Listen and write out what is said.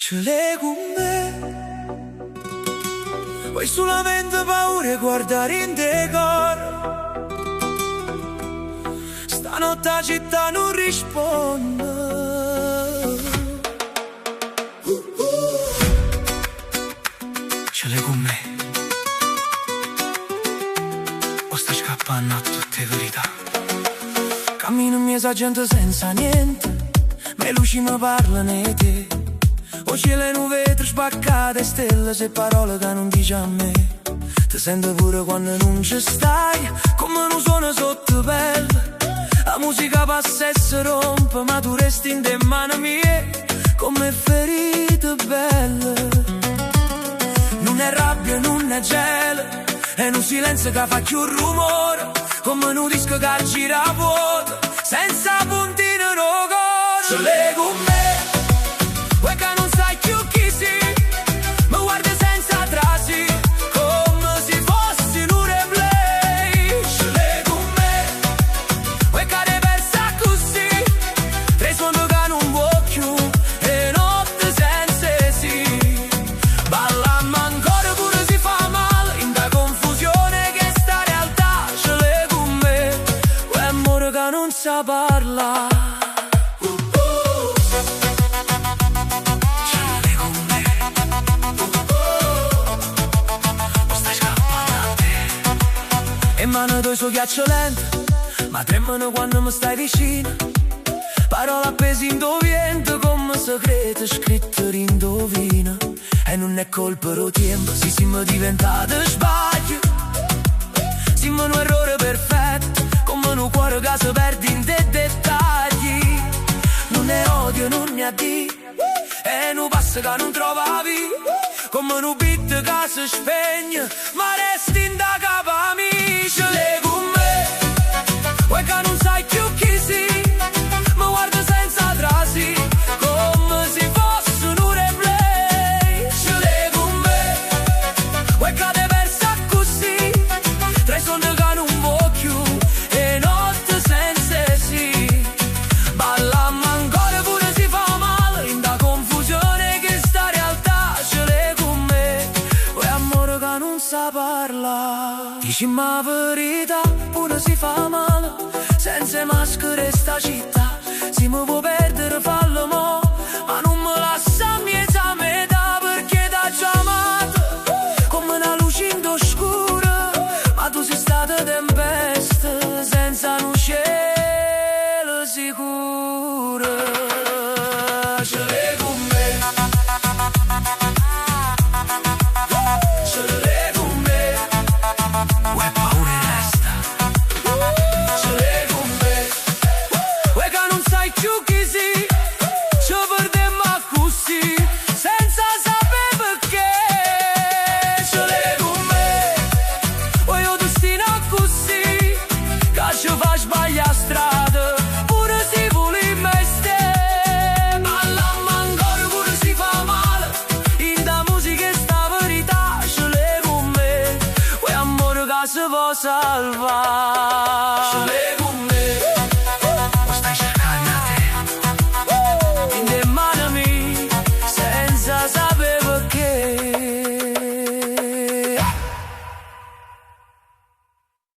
Ce l'hai con me, vuoi solamente paura e guardare in decoro. Stanotte la città non risponde. Ce l'hai con me, o stai scappando a tutte verità. Cammino in mezzo a gente senza niente, ma le luci mi parlano di te. O cielo in un vetro spaccato e stelle, se parole che non dici a me. Ti sento pure quando non ci stai, come non suona sotto pelle. La musica passa e si rompe, ma tu resti in te mani mie, come ferite belle. Non è rabbia, non è gelo, è un silenzio che fa più rumore, come un disco che gira a vuoto, senza puntino no coro. Ce l'hai con me, vuoi che non sai più chi sei, mi guardi senza trasi, come se fossi un replay. Ce l'hai con me, vuoi che ne persa così, tre suoni che non vuoi più, e notte senza sì. Ballammo ancora pure si fa male, in da confusione che sta realtà. Ce l'hai con me, vuoi amore che non sa parlare. E mano due su ghiaccio lento, ma tremano quando mi stai vicino. Parole appese in vento, come segreto scritto indovina. E non è colpa del tempo, si siamo diventati sbaglio. Siamo un errore perfetto, come un cuore che si perde in dei dettagli. Non è odio, non è addio, e non passa che non trova via, come un beat che si spegne, ma resti in da capo a me. Ce l'hai con me, vuoi che non sai più chi sei, mi guardo senza trasi, come se fosse un replay. Ce l'hai con me, vuoi che ne persa così, tra i sogni che non vuoi più, e notte senza sì. Ballammo ancora pure si fa male, in da confusione che sta realtà. Ce l'hai con me, vuoi amore che non sa parlare. Dicimi la verità, pure si fa male, senza maschere sta città. Si mi può perdere, fallo mo', ma non me lascia miezza metà, perché t'ha chiamato come una luce in oscura, ma tu sei stata tempesta, senza un cielo sicuro. Ce l'hai con me, ce l'hai con me, vuoi paura e resta. Ce l'hai con me, vuoi che non sai più chi sei, ci perdiamo così, senza sapere perché. Ce l'hai con me, vuoi io destino così, che ci fa sbagliare strada, pure se vuoi me ste. Ballammo ancora pure si fa male, in da musica sta verità. Ce l'hai con me, vuoi amore che si può salvare.